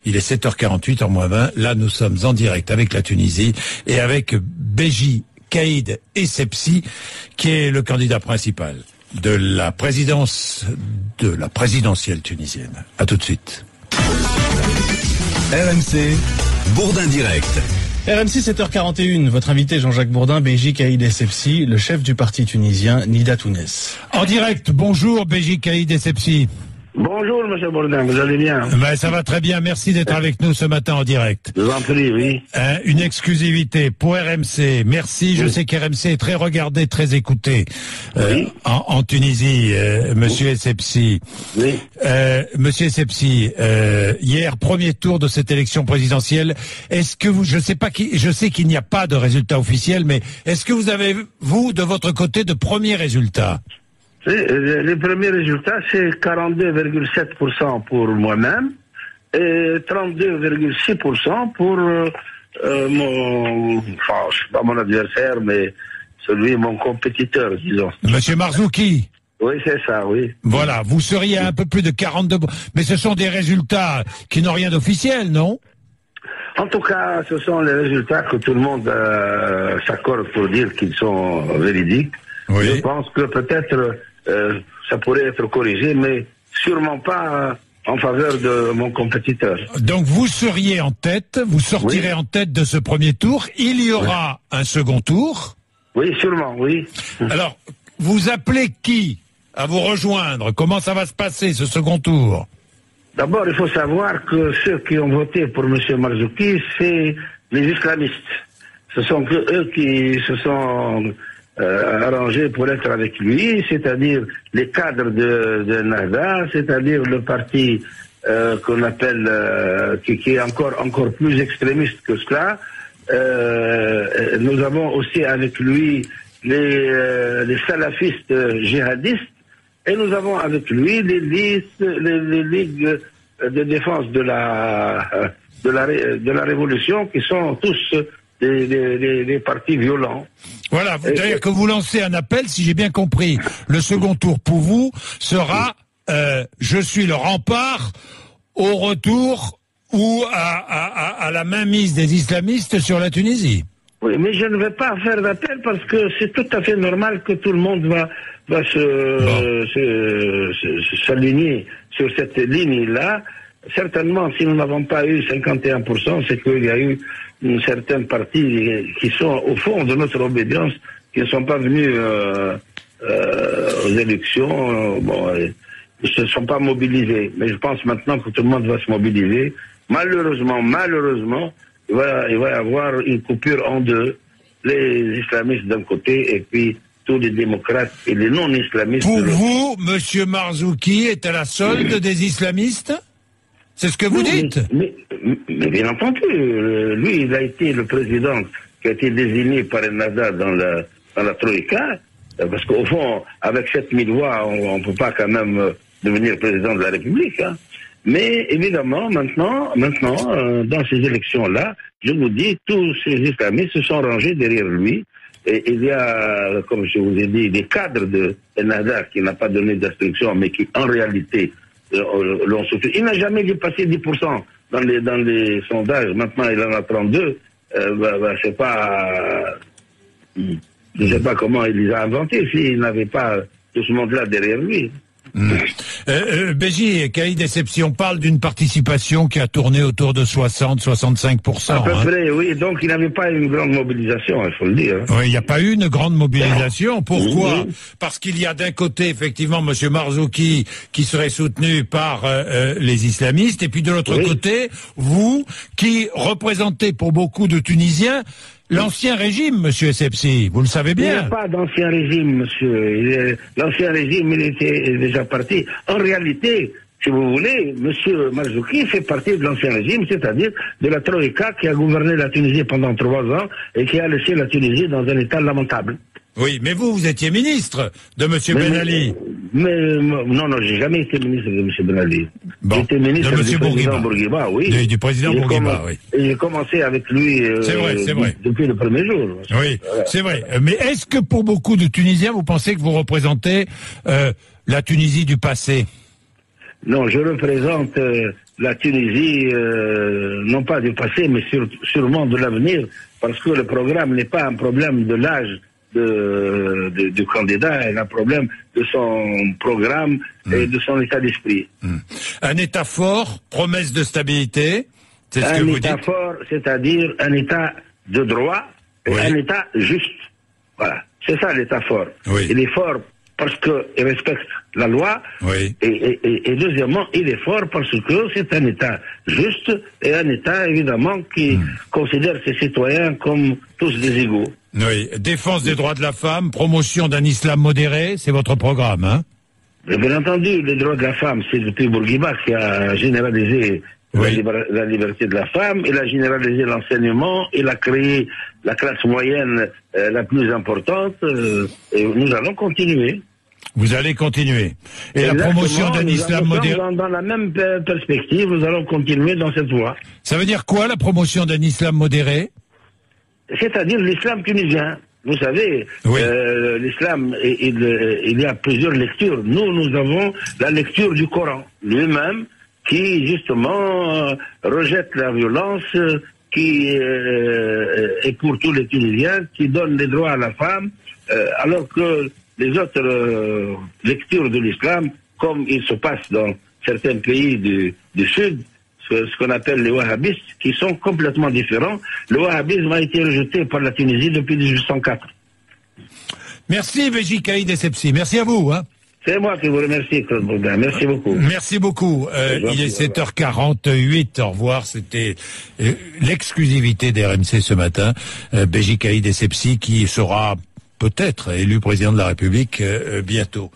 Il est 7h48 en moins 20. Là, nous sommes en direct avec la Tunisie et avec Beji Caïd Essebsi, qui est le candidat principal de la présidentielle tunisienne. À tout de suite. RMC, Bourdin Direct. RMC 7h41, votre invité Jean-Jacques Bourdin, Beji Caïd Essebsi, le chef du parti tunisien Nida Tounes. En direct, bonjour Beji Caïd Essebsi. Bonjour, monsieur Bourdin, vous allez bien? Ben, ça va très bien, merci d'être avec nous ce matin en direct. Je vous en prie, oui. Une exclusivité pour RMC, merci, je sais qu'RMC est très regardé, très écouté en Tunisie, monsieur Essebsi. Oui. Monsieur Essebsi, hier, premier tour de cette élection présidentielle, est-ce que je sais qu'il n'y a pas de résultat officiel, mais est-ce que vous avez, vous, de votre côté, de premiers résultats? Les premiers résultats, c'est 42,7% pour moi-même et 32,6% pour mon adversaire, mais mon compétiteur, disons. Monsieur Marzouki. Oui, c'est ça, oui. Voilà, vous seriez à un peu plus de 42%. Mais ce sont des résultats qui n'ont rien d'officiel, non? En tout cas, ce sont les résultats que tout le monde s'accorde pour dire qu'ils sont véridiques. Oui. Je pense que peut-être ça pourrait être corrigé, mais sûrement pas en faveur de mon compétiteur. Donc vous seriez en tête, vous sortirez en tête de ce premier tour. Il y aura un second tour. Oui, sûrement, oui. Alors, vous appelez qui à vous rejoindre? Comment ça va se passer, ce second tour? D'abord, il faut savoir que ceux qui ont voté pour M. Marzouki, c'est les islamistes. Ce sont que eux qui se sont arrangés pour être avec lui, c'est-à-dire les cadres de Nahda, c'est-à-dire le parti qu'on appelle, qui est encore plus extrémiste que cela. Nous avons aussi avec lui les salafistes djihadistes, et nous avons avec lui les ligues de défense de la révolution, qui sont tous des partis violents. Voilà, c'est-à-dire que vous lancez un appel, si j'ai bien compris. Le second tour pour vous sera je suis le rempart au retour ou à la mainmise des islamistes sur la Tunisie. Oui, mais je ne vais pas faire d'appel parce que c'est tout à fait normal que tout le monde va s'aligner sur cette ligne-là. Certainement, si nous n'avons pas eu 51%, c'est qu'il y a eu une certaine partie qui sont au fond de notre obédience, qui ne sont pas venus aux élections, ils ne se sont pas mobilisés. Mais je pense maintenant que tout le monde va se mobiliser. Malheureusement, il va y avoir une coupure en deux. Les islamistes d'un côté et puis tous les démocrates et les non-islamistes. Pour vous, monsieur Marzouki est à la solde des islamistes? C'est ce que vous dites? Mais bien entendu, lui, il a été le président qui a été désigné par el Nahda dans la Troïka, parce qu'au fond, avec 7000 voix, on ne peut pas quand même devenir président de la République. Hein. Mais évidemment, maintenant, dans ces élections-là, je vous dis, tous ces islamistes se sont rangés derrière lui. Et il y a, comme je vous ai dit, des cadres de el Nahda qui n'a pas donné d'instruction, mais qui, en réalité, l'ont soutenu. Il n'a jamais dépassé 10% dans les sondages. Maintenant, il en a 32. C'est pas... Je ne sais pas comment il les a inventés s'il n'avait pas tout ce monde-là derrière lui. Beji Caïd Essebsi, on parle d'une participation qui a tourné autour de 60-65%. À peu près, oui. Donc il n'avait pas une grande mobilisation, il faut le dire. Oui, il n'y a pas eu une grande mobilisation. Pourquoi? Parce qu'il y a d'un côté, effectivement, monsieur Marzouki, qui serait soutenu par les islamistes, et puis de l'autre côté, vous, qui représentez pour beaucoup de Tunisiens l'ancien régime, monsieur Essebsi, vous le savez bien. Il n'y a pas d'ancien régime, monsieur. L'ancien régime, il était déjà parti. En réalité, si vous voulez, monsieur Marzouki fait partie de l'ancien régime, c'est-à-dire de la Troïka qui a gouverné la Tunisie pendant 3 ans et qui a laissé la Tunisie dans un état lamentable. Oui, mais vous étiez ministre de M. Ben Ali. Non, j'ai jamais été ministre de M. Ben Ali. Bon, j'étais ministre du président Bourguiba, oui. Du président Bourguiba, oui. Et j'ai commencé avec lui c'est vrai. Depuis le premier jour. Oui, c'est vrai. Mais est-ce que pour beaucoup de Tunisiens, vous pensez que vous représentez la Tunisie du passé? Non, je représente la Tunisie, non pas du passé, mais sûrement de l'avenir, parce que le programme n'est pas un problème de l'âge du candidat, il a un problème de son programme et de son état d'esprit. Un État fort, promesse de stabilité, c'est ce que vous dites. Un État fort, c'est-à-dire un État de droit et un État juste. Voilà, c'est ça l'État fort. Oui. Il est fort parce qu'il respecte la loi, et deuxièmement, il est fort parce que c'est un État juste et un État, évidemment, qui considère ses citoyens comme tous des égaux. Oui, défense des droits de la femme, promotion d'un islam modéré, c'est votre programme, hein? Et bien entendu, les droits de la femme, c'est depuis Bourguiba qui a généralisé la liberté de la femme, il a généralisé l'enseignement, il a créé la classe moyenne la plus importante, et nous allons continuer. Vous allez continuer. Et la promotion d'un islam modéré... Dans la même perspective, nous allons continuer dans cette voie. Ça veut dire quoi, la promotion d'un islam modéré? C'est-à-dire l'islam tunisien. Vous savez, l'islam, il y a plusieurs lectures. Nous avons la lecture du Coran lui-même, qui justement rejette la violence, qui est pour tous les Tunisiens, qui donne les droits à la femme, alors que les autres lectures de l'islam, comme il se passe dans certains pays du Sud, ce qu'on appelle les wahhabistes, qui sont complètement différents. Le wahhabisme a été rejeté par la Tunisie depuis 1804. Merci Béji Caïd Essebsi, merci à vous. Hein. C'est moi qui vous remercie, Claude Bourdin. Merci beaucoup. Merci beaucoup. Il est 7h48. Au revoir. C'était l'exclusivité d'RMC ce matin. Béji Caïd Essebsi qui sera peut-être élu président de la République bientôt.